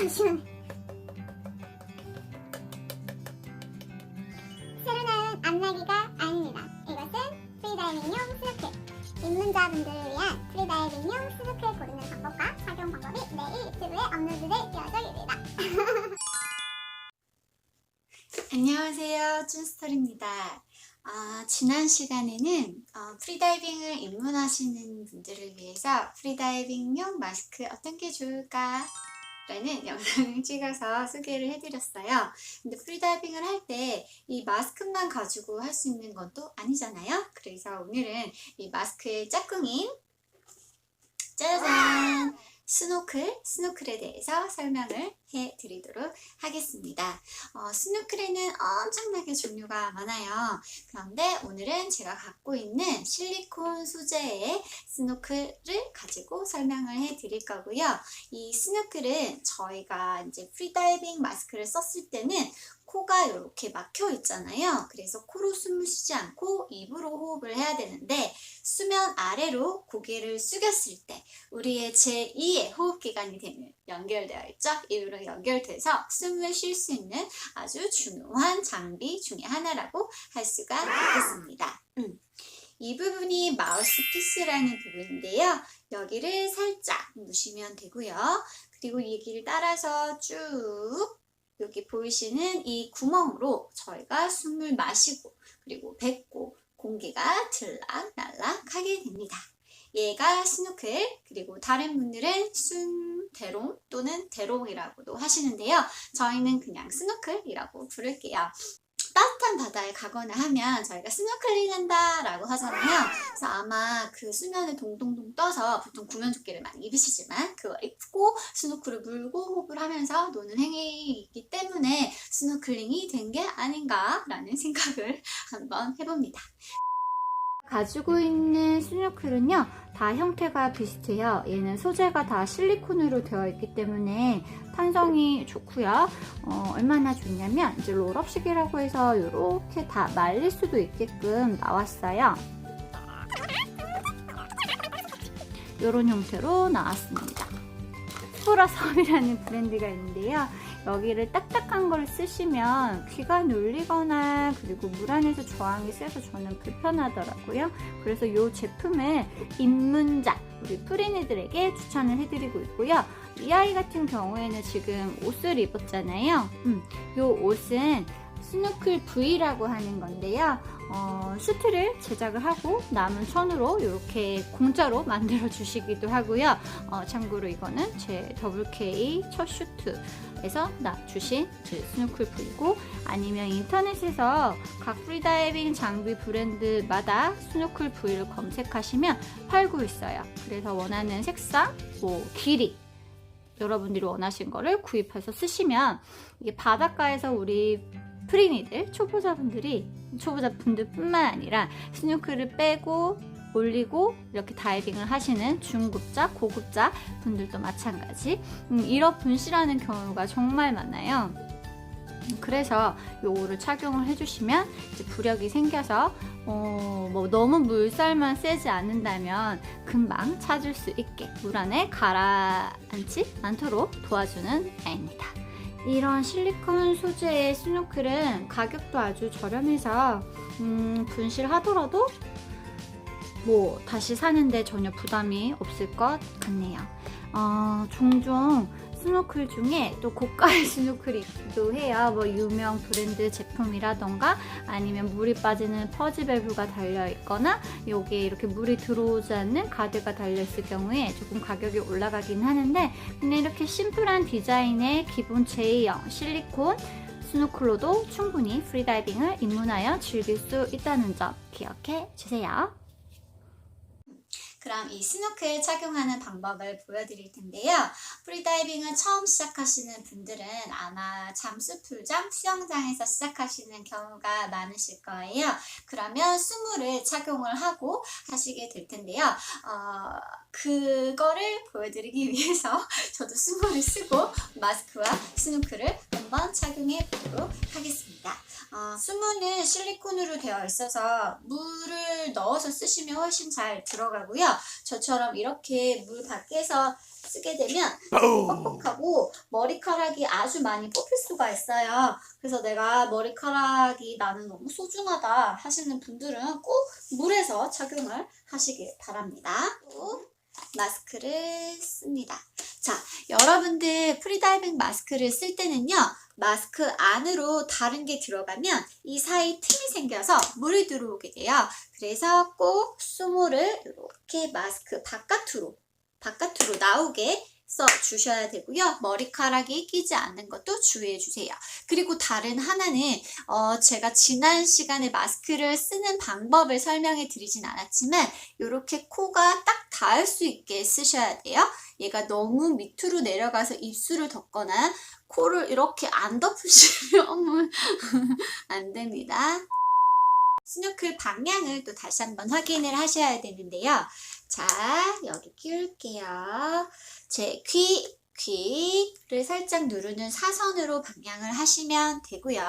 시원해. 새로 나온 앞날개가 아닙니다. 이것은 프리다이빙용 스노클. 입문자분들을 위한 프리다이빙용 스노클 고르는 방법과 착용 방법이 내일 유튜브에 업로드될 예정입니다. 안녕하세요, 쭌스토리입니다. 지난 시간에는 프리다이빙을 입문하시는 분들을 위해서 프리다이빙용 마스크 어떤 게 좋을까? 라는 영상을 찍어서 소개를 해드렸어요. 근데 프리다이빙을 할 때 이 마스크만 가지고 할 수 있는 건 또 아니잖아요. 그래서 오늘은 이 마스크의 짝꿍인 짜잔! 스노클에 대해서 설명을 해드리도록 하겠습니다. 스노클에는 엄청나게 종류가 많아요. 그런데 오늘은 제가 갖고 있는 실리콘 소재의 스노클을 가지고 설명을 해드릴 거고요. 이 스노클은 저희가 이제 프리다이빙 마스크를 썼을 때는 코가 이렇게 막혀 있잖아요. 그래서 코로 숨을 쉬지 않고 입으로 호흡을 해야 되는데 수면 아래로 고개를 숙였을 때 우리의 제2의 호흡기관이 연결되어 있죠. 입으로 연결돼서 숨을 쉴 수 있는 아주 중요한 장비 중에 하나라고 할 수가 있겠습니다. 이 부분이 마우스피스라는 부분인데요. 여기를 살짝 누시면 되고요. 그리고 여기를 따라서 쭉 여기 보이시는 이 구멍으로 저희가 숨을 마시고 그리고 뱉고 공기가 들락날락 하게 됩니다. 얘가 스노클, 그리고 다른 분들은 순대롱 또는 대롱이라고도 하시는데요. 저희는 그냥 스노클이라고 부를게요. 따뜻한 바다에 가거나 하면 저희가 스노클링 한다 라고 하잖아요. 그래서 아마 그 수면에 동동동 떠서 보통 구명조끼를 많이 입으시지만 그걸 입고 스노클을 물고 호흡을 하면서 노는 행위이기 때문에 스노클링이 된 게 아닌가 라는 생각을 한번 해봅니다. 가지고 있는 스노클은요 다 형태가 비슷해요. 얘는 소재가 다 실리콘으로 되어 있기 때문에 탄성이 좋고요. 얼마나 좋냐면 이제 롤업식이라고 해서 이렇게 다 말릴 수도 있게끔 나왔어요. 이런 형태로 나왔습니다. 스포라섬이라는 브랜드가 있는데요. 여기를 딱딱한 걸 쓰시면 귀가 눌리거나 그리고 물 안에서 저항이 세서 저는 불편하더라고요. 그래서 이 제품을 입문자 우리 프리니들에게 추천을 해드리고 있고요. 이 아이 같은 경우에는 지금 옷을 입었잖아요. 이 옷은 스노클 V라고 하는 건데요. 슈트를 제작을 하고 남은 천으로 이렇게 공짜로 만들어 주시기도 하고요. 참고로 이거는 제 WK 첫 슈트에서 주신 스노클 V고, 아니면 인터넷에서 각 프리다이빙 장비 브랜드마다 스노클 V를 검색하시면 팔고 있어요. 그래서 원하는 색상, 길이 여러분들이 원하신 거를 구입해서 쓰시면 이게 바닷가에서 우리 프리니들, 초보자분들 뿐만 아니라 스노클을 빼고 올리고 이렇게 다이빙을 하시는 중급자, 고급자 분들도 마찬가지 이런 분실하는 경우가 정말 많아요. 그래서 요거를 착용을 해주시면 이제 부력이 생겨서 너무 물살만 세지 않는다면 금방 찾을 수 있게 물 안에 가라앉지 않도록 도와주는 아이입니다. 이런 실리콘 소재의 스노클은 가격도 아주 저렴해서 분실하더라도 다시 사는데 전혀 부담이 없을 것 같네요. 종종 스노클 중에 또 고가의 스노클이 있기도 해요. 유명 브랜드 제품이라던가 아니면 물이 빠지는 퍼지밸브가 달려있거나 여기에 이렇게 물이 들어오지 않는 가드가 달려있을 경우에 조금 가격이 올라가긴 하는데 그냥 이렇게 심플한 디자인의 기본 J형 실리콘 스노클로도 충분히 프리다이빙을 입문하여 즐길 수 있다는 점 기억해 주세요. 그럼 이 스노클 착용하는 방법을 보여드릴 텐데요. 프리다이빙을 처음 시작하시는 분들은 아마 잠수풀장, 수영장에서 시작하시는 경우가 많으실 거예요. 그러면 스물을 착용을 하고 하시게 될 텐데요. 그거를 보여드리기 위해서 저도 스물을 쓰고 마스크와 스노클을 한번 착용해 보도록 하겠습니다. 스무는 실리콘으로 되어 있어서 물을 넣어서 쓰시면 훨씬 잘 들어가고요. 저처럼 이렇게 물 밖에서 쓰게 되면 뻑뻑하고 머리카락이 아주 많이 뽑힐 수가 있어요. 그래서 내가 머리카락이 나는 너무 소중하다 하시는 분들은 꼭 물에서 착용을 하시길 바랍니다. 또 마스크를 씁니다. 자, 여러분들 프리다이빙 마스크를 쓸 때는요, 마스크 안으로 다른 게 들어가면 이 사이 틈이 생겨서 물이 들어오게 돼요. 그래서 꼭 수모를 이렇게 마스크 바깥으로 나오게 써 주셔야 되고요. 머리카락이 끼지 않는 것도 주의해 주세요. 그리고 다른 하나는 제가 지난 시간에 마스크를 쓰는 방법을 설명해 드리진 않았지만 이렇게 코가 딱 닿을 수 있게 쓰셔야 돼요. 얘가 너무 밑으로 내려가서 입술을 덮거나 코를 이렇게 안 덮으시면 안 됩니다. 스노클 방향을 또 다시 한번 확인을 하셔야 되는데요. 자, 여기 끼울게요. 제 귀를 살짝 누르는 사선으로 방향을 하시면 되고요.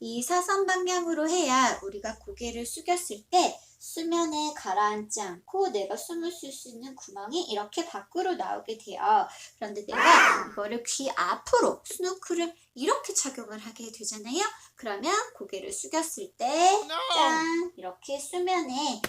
이 사선 방향으로 해야 우리가 고개를 숙였을 때 수면에 가라앉지 않고 내가 숨을 쉴 수 있는 구멍이 이렇게 밖으로 나오게 돼요. 그런데 내가 이거를 귀 앞으로 스노클을 이렇게 착용을 하게 되잖아요. 그러면 고개를 숙였을 때 짠! 이렇게 수면에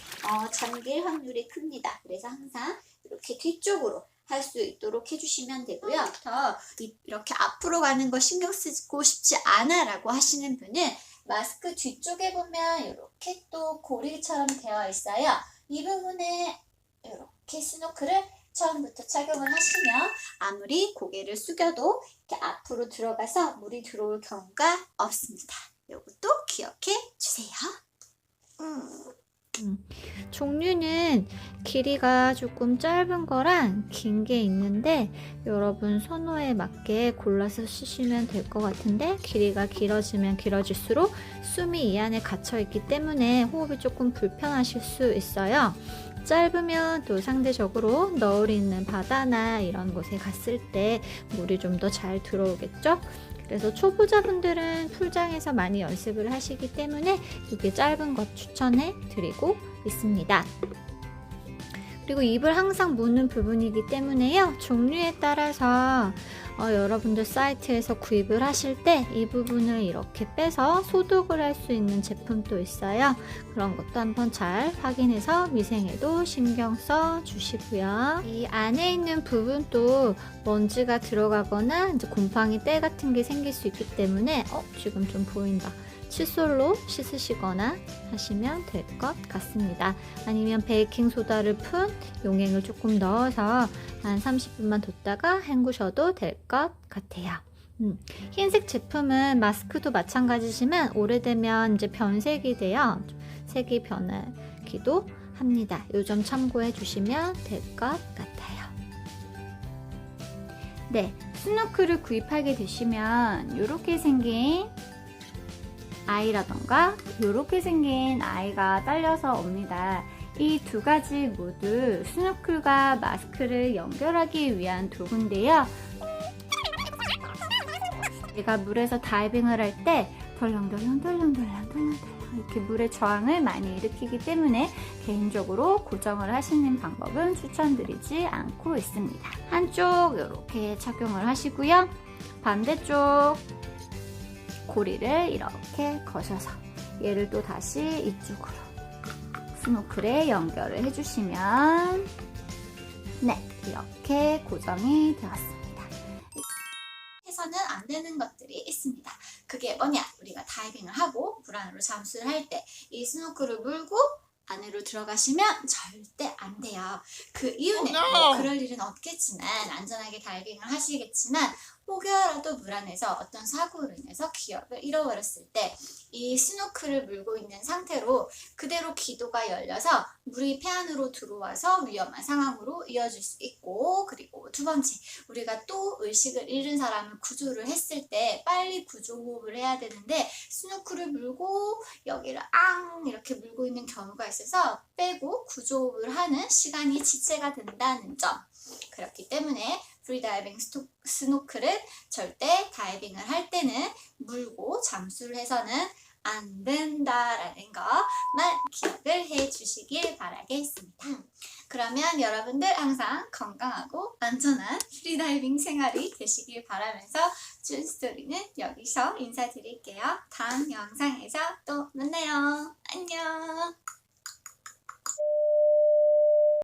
잠길 확률이 큽니다. 그래서 항상 이렇게 뒤쪽으로 할 수 있도록 해주시면 되고요. 더 이렇게 앞으로 가는 거 신경 쓰고 싶지 않아 라고 하시는 분은 마스크 뒤쪽에 보면 이렇게 또 고리처럼 되어 있어요. 이 부분에 이렇게 스노클을 처음부터 착용을 하시면 아무리 고개를 숙여도 이렇게 앞으로 들어가서 물이 들어올 경우가 없습니다. 이것도 기억해 주세요. 종류는 길이가 조금 짧은 거랑 긴 게 있는데 여러분 선호에 맞게 골라서 쓰시면 될 것 같은데 길이가 길어지면 길어질수록 숨이 이 안에 갇혀 있기 때문에 호흡이 조금 불편하실 수 있어요. 짧으면 또 상대적으로 너울이 있는 바다나 이런 곳에 갔을 때 물이 좀 더 잘 들어오겠죠? 그래서 초보자분들은 풀장에서 많이 연습을 하시기 때문에 이게 짧은 것 추천해 드리고 있습니다. 그리고 입을 항상 무는 부분이기 때문에요. 종류에 따라서 여러분들 사이트에서 구입을 하실 때 이 부분을 이렇게 빼서 소독을 할 수 있는 제품도 있어요. 그런 것도 한번 잘 확인해서 위생에도 신경 써 주시고요. 이 안에 있는 부분도 먼지가 들어가거나 이제 곰팡이 때 같은 게 생길 수 있기 때문에 지금 좀 보인다. 칫솔로 씻으시거나 하시면 될 것 같습니다. 아니면 베이킹소다를 푼 용액을 조금 넣어서 한 30분만 뒀다가 헹구셔도 될 것 같아요. 흰색 제품은 마스크도 마찬가지지만 오래되면 이제 변색이 돼요. 색이 변하기도 합니다. 이 점 참고해 주시면 될 것 같아요. 네, 스노클을 구입하게 되시면 이렇게 생긴 아이라던가 이렇게 생긴 아이가 딸려서 옵니다. 이 두 가지 모두 스노클과 마스크를 연결하기 위한 도구인데요. 제가 물에서 다이빙을 할 때 덜렁덜렁 이렇게 물의 저항을 많이 일으키기 때문에 개인적으로 고정을 하시는 방법은 추천드리지 않고 있습니다. 한쪽 이렇게 착용을 하시고요. 반대쪽 고리를 이렇게 거셔서 얘를 또 다시 이쪽으로 스노클에 연결을 해주시면 네, 이렇게 고정이 되었습니다. 해서는 안 되는 것들이 있습니다. 그게 뭐냐? 우리가 다이빙을 하고 물 안으로 잠수를 할 때 이 스노클을 물고 안으로 들어가시면 절대 안 돼요. 그 이유는 뭐 그럴 일은 없겠지만 안전하게 다이빙을 하시겠지만 혹여라도 물 안에서 어떤 사고로 인해서 기억을 잃어버렸을 때 이 스노클을 물고 있는 상태로 그대로 기도가 열려서 물이 폐 안으로 들어와서 위험한 상황으로 이어질 수 있고, 그리고 두 번째, 우리가 또 의식을 잃은 사람을 구조를 했을 때 빨리 구조호흡을 해야 되는데 스노클을 물고 여기를 이렇게 물고 있는 경우가 있어서 빼고 구조호흡을 하는 시간이 지체가 된다는 점. 그렇기 때문에 프리다이빙 스노클은 절대 다이빙을 할 때는 물고 잠수를 해서는 안 된다라는 거만 기억을 해 주시길 바라겠습니다. 그러면 여러분들 항상 건강하고 안전한 프리다이빙 생활이 되시길 바라면서 준스토리는 여기서 인사드릴게요. 다음 영상에서 또 만나요. 안녕.